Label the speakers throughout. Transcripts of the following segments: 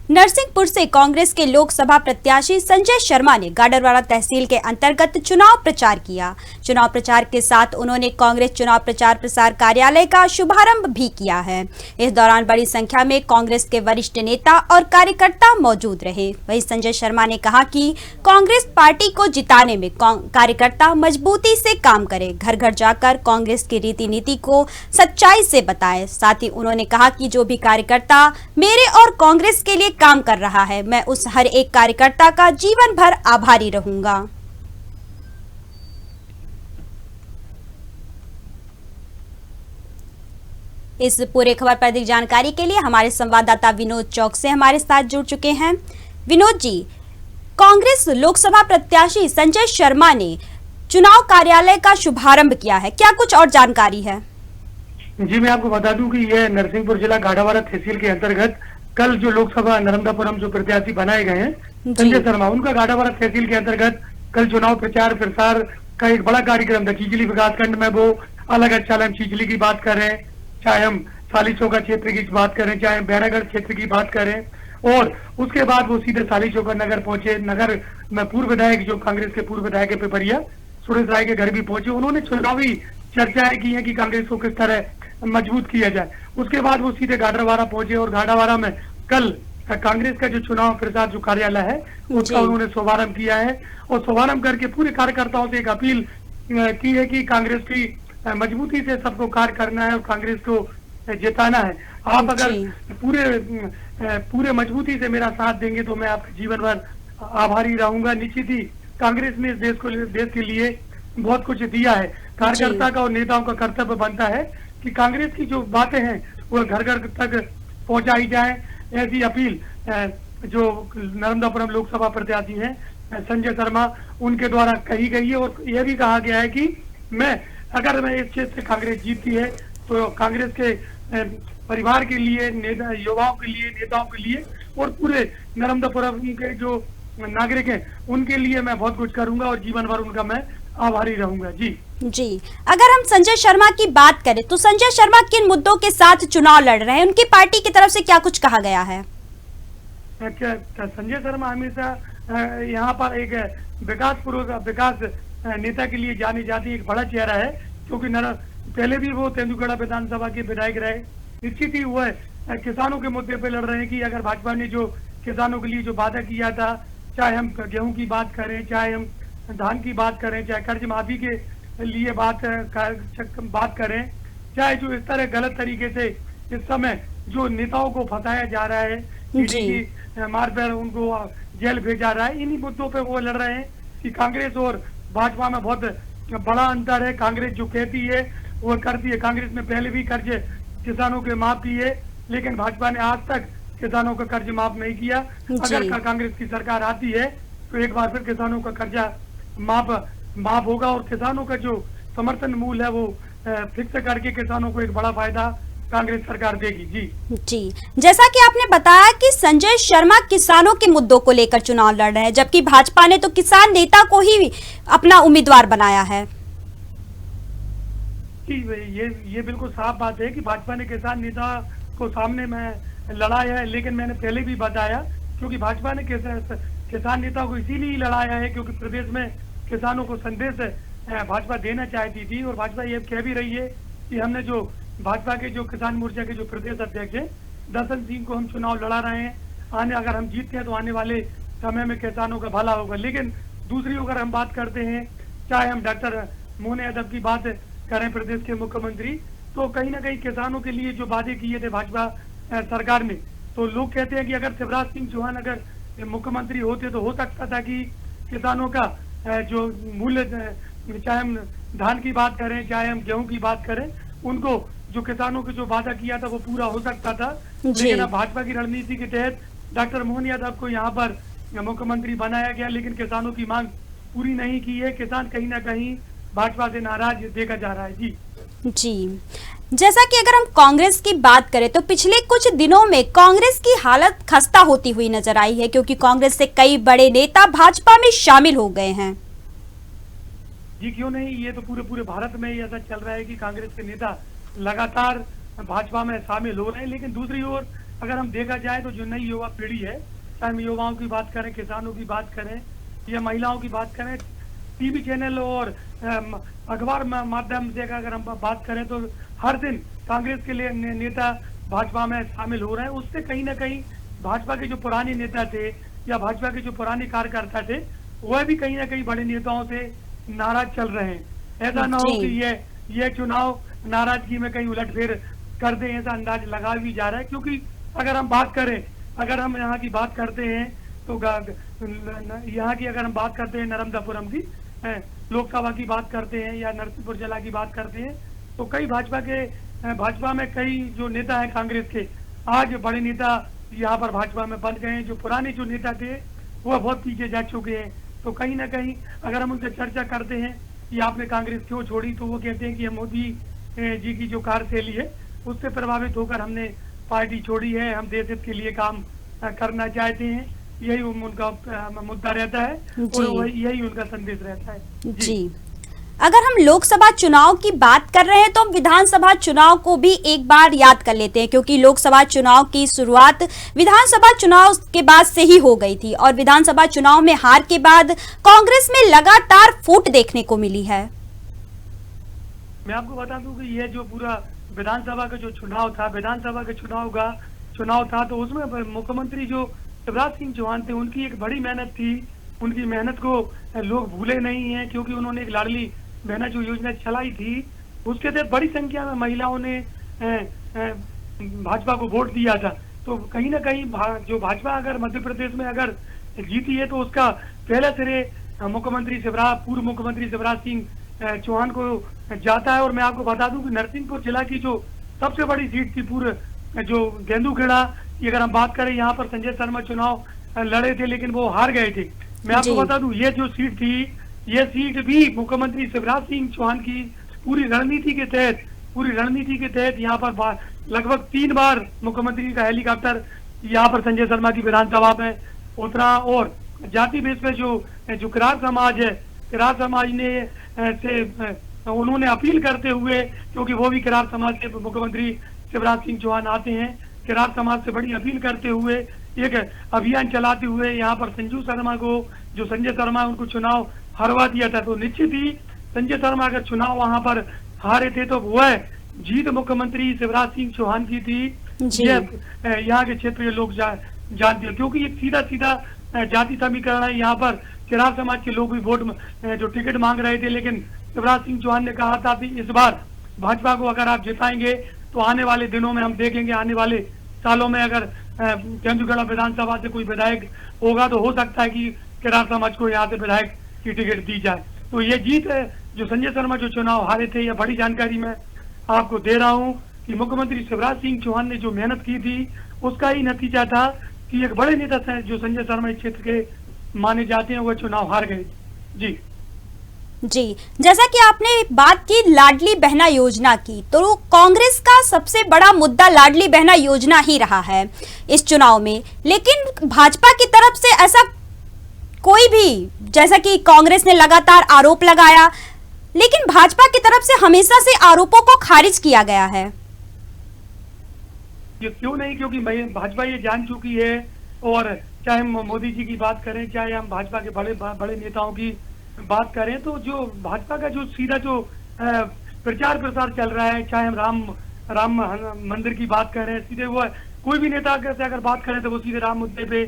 Speaker 1: नरसिंहपुर से कांग्रेस के लोकसभा प्रत्याशी संजय शर्मा ने गाडरवाड़ा तहसील के अंतर्गत चुनाव प्रचार किया। चुनाव प्रचार के साथ उन्होंने कांग्रेस चुनाव प्रचार प्रसार कार्यालय का शुभारंभ भी किया है। इस दौरान बड़ी संख्या में कांग्रेस के वरिष्ठ नेता और कार्यकर्ता मौजूद रहे। वहीं संजय शर्मा ने कहा कि कांग्रेस पार्टी को जिताने में कार्यकर्ता मजबूती से काम करे, घर घर जाकर कांग्रेस की रीति नीति को सच्चाई से बताए। साथ ही उन्होंने कहा कि जो भी कार्यकर्ता मेरे और कांग्रेस के लिए काम कर रहा है, मैं उस हर एक कार्यकर्ता का जीवन भर आभारी रहूंगा। इस पूरे खबर पर अधिक जानकारी के लिए हमारे संवाददाता विनोद चौक से हमारे साथ जुड़ चुके हैं। विनोद जी, कांग्रेस लोकसभा प्रत्याशी संजय शर्मा ने चुनाव कार्यालय का शुभारंभ किया है, क्या कुछ और जानकारी है?
Speaker 2: जी, मैं आपको बता दूं कि यह नरसिंहपुर जिला गाडावाड़ा तहसील के अंतर्गत कल जो लोकसभा नर्मदापुरम जो प्रत्याशी बनाए गए हैं संजय शर्मा, उनका गाडावाड़ा तहसील के अंतर्गत कल चुनाव प्रचार प्रसार का एक बड़ा कार्यक्रम था। चिचली विकासखंड में वो अलग अच्छा हम चिचली की बात करें, चाहे हम सालीचौका क्षेत्र की बात करें, चाहे बैरागढ़ क्षेत्र की बात करें, और उसके बाद वो सीधे सालीचौका नगर पहुंचे। नगर में पूर्व विधायक जो कांग्रेस के पूर्व विधायक है पिपरिया सुरेश राय के घर भी पहुंचे। उन्होंने चुनावी चर्चाएं की है कि कांग्रेस को किस तरह मजबूत किया जाए। उसके बाद वो सीधे गाडरवाड़ा पहुंचे और गाडरवाड़ा में कल कांग्रेस का जो चुनाव प्रचार जो कार्यालय है उसका उन्होंने शुभारंभ किया है और शुभारंभ करके पूरे कार्यकर्ताओं से एक अपील की है कि कांग्रेस की मजबूती से सबको कार्य करना है और कांग्रेस को जिताना है। आप अगर पूरे मजबूती से मेरा साथ देंगे तो मैं आपके जीवन भर आभारी रहूंगा। निश्चित ही कांग्रेस ने इस देश के लिए बहुत कुछ दिया है। कार्यकर्ता का और नेताओं का कर्तव्य बनता है कि कांग्रेस की जो बातें हैं वो घर घर तक पहुंचाई जाए। ऐसी अपील जो नर्मदापुरम लोकसभा प्रत्याशी हैं संजय शर्मा, उनके द्वारा कही गई है और यह भी कहा गया है कि अगर मैं इस क्षेत्र से कांग्रेस जीतती है तो कांग्रेस के परिवार के लिए, युवाओं के लिए, नेताओं के लिए और पूरे नर्मदापुरम के जो नागरिक हैं उनके लिए मैं बहुत कुछ करूंगा और जीवन भर उनका मैं आभारी रहूंगा। जी,
Speaker 1: अगर हम संजय शर्मा की बात करें तो संजय शर्मा किन मुद्दों के साथ चुनाव लड़ रहे हैं, उनकी पार्टी की तरफ से क्या कुछ कहा गया है?
Speaker 2: संजय शर्मा हमेशा यहाँ पर एक विकास नेता के लिए जानी जाती एक बड़ा चेहरा है, क्योंकि पहले भी वो तेंदुलकड़ा विधानसभा के विधायक रहे। निश्चित ही वो किसानों के मुद्दे पे लड़ रहे हैं कि अगर भाजपा ने जो किसानों के लिए जो वादा किया था, चाहे हम गेहूं की बात करें, चाहे हम धान की बात करें, चाहे कर्ज माफी के लिए बात करें, चाहे जो इस तरह गलत तरीके से इस समय जो नेताओं को फंसाया जा रहा है, मार पर उनको जेल भेजा रहा है, इन्हीं मुद्दों पे वो लड़ रहे हैं कि कांग्रेस और भाजपा में बहुत बड़ा अंतर है। कांग्रेस जो कहती है वो करती है। कांग्रेस ने पहले भी कर्ज किसानों के माफ किए, लेकिन भाजपा ने आज तक किसानों का कर्ज माफ नहीं किया। अगर कांग्रेस की सरकार आती है तो एक बार फिर किसानों का कर्जा माफ होगा और किसानों का जो समर्थन मूल्य है वो फिक्स करके किसानों को एक बड़ा फायदा कांग्रेस सरकार देगी।
Speaker 1: जी, जैसा कि आपने बताया कि संजय शर्मा किसानों के मुद्दों को लेकर चुनाव लड़ रहे हैं, जबकि भाजपा ने तो किसान नेता को ही अपना उम्मीदवार बनाया है।
Speaker 2: जी, ये बिल्कुल साफ बात है कि भाजपा ने किसान नेता को सामने में लड़ाया है, लेकिन मैंने पहले भी बताया क्योंकि भाजपा ने किसान नेता को इसीलिए लड़ाया है क्योंकि प्रदेश में किसानों को संदेश भाजपा देना चाहती थी और भाजपा ये कह भी रही है कि हमने जो भाजपा के जो किसान मोर्चा के जो प्रदेश अध्यक्ष है दर्शन सिंह को हम चुनाव लड़ा रहे हैं। अगर हम जीतते हैं तो आने वाले समय में किसानों का भला होगा। लेकिन दूसरी अगर हम बात करते हैं, चाहे हम डॉक्टर मोहन यादव की बात करें, प्रदेश के मुख्यमंत्री, तो कहीं ना कहीं किसानों के लिए जो वादे किए थे भाजपा सरकार ने, तो लोग कहते हैं कि अगर शिवराज सिंह चौहान अगर मुख्यमंत्री होते तो हो सकता था कि किसानों का जो मूल्य, चाहे हम धान की बात करें, चाहे हम गेहूं की बात करें, उनको जो किसानों के जो वादा किया था वो पूरा हो सकता था। लेकिन अब भाजपा की रणनीति के तहत डॉक्टर मोहन यादव को यहाँ पर मुख्यमंत्री बनाया गया, लेकिन किसानों की मांग पूरी नहीं की है। किसान कहीं ना कहीं भाजपा से नाराज देखा जा रहा है।
Speaker 1: जी, जैसा कि अगर हम कांग्रेस की बात करें तो पिछले कुछ दिनों में कांग्रेस की हालत खस्ता होती हुई नजर आई है, क्योंकि कांग्रेस से कई बड़े नेता भाजपा में शामिल हो गए हैं।
Speaker 2: जी, क्यों नहीं, ये तो पूरे भारत में ही ऐसा चल रहा है कि कांग्रेस के नेता लगातार भाजपा में शामिल हो रहे हैं। लेकिन दूसरी ओर अगर हम देखा जाए तो जो नई युवा पीढ़ी है, चाहे हम युवाओं की बात करें, किसानों की बात करें या महिलाओं की बात करें, टीवी चैनल और अखबार माध्यम से अगर हम बात करें तो हर दिन कांग्रेस के लिए नेता भाजपा में शामिल हो रहे हैं। उससे कहीं ना कहीं भाजपा के जो पुराने नेता थे या भाजपा के जो पुराने कार्यकर्ता थे, वह भी कहीं ना कहीं बड़े नेताओं से नाराज चल रहे हैं। ऐसा ना हो कि ये चुनाव नाराजगी में कहीं उलटफेर कर दें, ऐसा अंदाज लगा भी जा रहा है। क्योंकि अगर हम बात करें, अगर हम यहाँ की बात करते हैं तो यहाँ की अगर हम बात करते हैं नर्मदापुरम की लोकसभा की बात करते हैं या नरसिंहपुर जिला की बात करते हैं, तो कई भाजपा में कई जो नेता हैं कांग्रेस के, आज बड़े नेता यहाँ पर भाजपा में बन गए हैं। जो पुराने जो नेता थे वो बहुत पीछे जा चुके हैं। तो कहीं ना कहीं अगर हम उनसे चर्चा करते हैं कि आपने कांग्रेस क्यों छोड़ी, तो वो कहते हैं कि मोदी जी की जो कार्यशैली है उससे प्रभावित होकर हमने पार्टी छोड़ी है, हम देश हित के लिए काम करना चाहते हैं। यही उनका मुद्दा रहता है और यही उनका संदेश रहता है।
Speaker 1: जी, अगर हम लोकसभा चुनाव की बात कर रहे हैं तो हम विधानसभा चुनाव को भी एक बार याद कर लेते हैं, क्योंकि लोकसभा चुनाव की शुरुआत विधानसभा चुनाव के बाद से ही हो गई थी और विधानसभा चुनाव में हार के बाद कांग्रेस में लगातार फूट देखने को मिली है।
Speaker 2: मैं आपको बता दूं कि ये जो पूरा विधानसभा का जो चुनाव था, विधानसभा के चुनाव था, तो उसमें मुख्यमंत्री जो शिवराज सिंह चौहान थे, उनकी एक बड़ी मेहनत थी। उनकी मेहनत को लोग भूले नहीं हैं, क्योंकि उन्होंने एक लाडली बहना जो योजना चलाई थी, उसके तहत बड़ी संख्या में महिलाओं ने भाजपा को वोट दिया था। तो कहीं ना कहीं जो भाजपा अगर मध्य प्रदेश में अगर जीती है तो उसका पहला श्रेय पूर्व मुख्यमंत्री शिवराज सिंह चौहान को जाता है। और मैं आपको बता दूं कि नरसिंहपुर जिला की जो सबसे बड़ी सीट थी पूर्व जो गेंदूखेड़ा की, अगर हम बात करें, यहाँ पर संजय शर्मा चुनाव लड़े थे लेकिन वो हार गए थे। मैं आपको बता दूं ये जो सीट थी, ये सीट भी मुख्यमंत्री शिवराज सिंह चौहान की पूरी रणनीति के तहत यहाँ पर लगभग 3 बार मुख्यमंत्री का हेलीकॉप्टर यहाँ पर संजय शर्मा की विधानसभा में उतरा। और जाति बेस पे जो किरार समाज है, किरार समाज ने उन्होंने अपील करते हुए, क्योंकि वो भी किरार समाज से मुख्यमंत्री शिवराज सिंह चौहान आते हैं, किरार समाज से बड़ी अपील करते हुए एक अभियान चलाते हुए यहाँ पर संजू शर्मा को, जो संजय शर्मा उनको चुनाव हरवा दिया था। तो निश्चित ही संजय शर्मा अगर चुनाव वहां पर हारे थे तो वह जीत मुख्यमंत्री शिवराज सिंह चौहान की थी। यहाँ के क्षेत्र के लोग जानते हैं, क्योंकि एक सीधा जाति समीकरण है। यहाँ पर किरार समाज के लोग भी वोट जो टिकट मांग रहे थे, लेकिन शिवराज सिंह चौहान ने कहा था कि इस बार भाजपा को अगर आप जिताएंगे तो आने वाले दिनों में हम देखेंगे, आने वाले सालों में अगर गेंदूखेड़ा विधानसभा से कोई विधायक होगा तो हो सकता है कि किरार समाज को यहाँ से विधायक की टिकट दी जाए। तो ये जीत है जो संजय शर्मा जो चुनाव हारे थे, यह बड़ी जानकारी मैं आपको दे रहा हूँ कि मुख्यमंत्री शिवराज सिंह चौहान ने जो मेहनत की थी उसका ही नतीजा था कि एक बड़े नेता जो संजय शर्मा इस क्षेत्र के माने जाते हैं, वह चुनाव हार गए। जी,
Speaker 1: जैसा कि आपने बात की लाडली बहना योजना की, तो कांग्रेस का सबसे बड़ा मुद्दा लाडली बहना योजना ही रहा है इस चुनाव में। लेकिन भाजपा की तरफ से ऐसा कोई भी, जैसा कि कांग्रेस ने लगातार आरोप लगाया, लेकिन भाजपा की तरफ से हमेशा से आरोपों को खारिज किया गया है।
Speaker 2: ये क्यों नहीं, क्योंकि भाजपा ये जान चुकी है। और चाहे हम मोदी जी की बात करें, चाहे हम भाजपा के बड़े नेताओं की बात करें, तो जो भाजपा का जो सीधा जो प्रचार प्रसार चल रहा है, चाहे हम राम मंदिर की बात करें, सीधे वो कोई भी नेता से अगर बात करें तो वो सीधे राम मुद्दे पे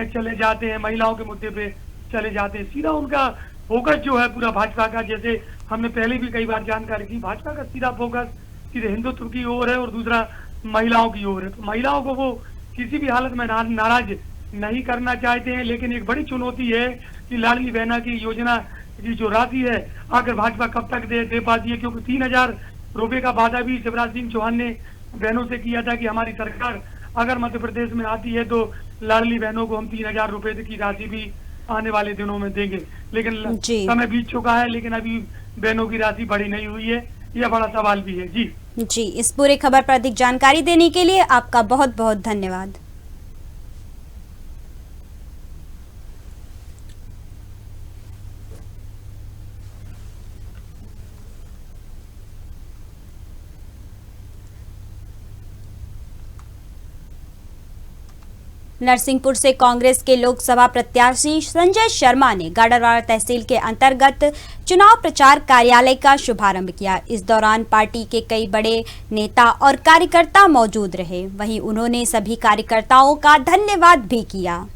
Speaker 2: चले जाते हैं, महिलाओं के मुद्दे पे चले जाते हैं। सीधा उनका फोकस जो है पूरा भाजपा का, जैसे हमने पहले भी कई बार जानकारी दी, भाजपा का सीधा फोकस सीधे हिंदुत्व की ओर है और दूसरा महिलाओं की ओर है। तो महिलाओं को वो किसी भी हालत में नाराज नहीं करना चाहते हैं। लेकिन एक बड़ी चुनौती है कि लाडली बहना की योजना की जो राशि है आखिर भाजपा कब तक दे पाती है, क्योंकि 3,000 रुपए का वादा भी शिवराज सिंह चौहान ने बहनों से किया था कि हमारी सरकार अगर मध्य प्रदेश में आती है तो लाडली बहनों को हम 3,000 रुपए की राशि भी आने वाले दिनों में देंगे। लेकिन समय बीत चुका है, लेकिन अभी बहनों की राशि बढ़ी नहीं हुई है, यह बड़ा सवाल भी है। जी,
Speaker 1: इस पूरे खबर पर अधिक जानकारी देने के लिए आपका बहुत बहुत धन्यवाद। नरसिंहपुर से कांग्रेस के लोकसभा प्रत्याशी संजय शर्मा ने गाडरवारा तहसील के अंतर्गत चुनाव प्रचार कार्यालय का शुभारंभ किया। इस दौरान पार्टी के कई बड़े नेता और कार्यकर्ता मौजूद रहे। वहीं उन्होंने सभी कार्यकर्ताओं का धन्यवाद भी किया।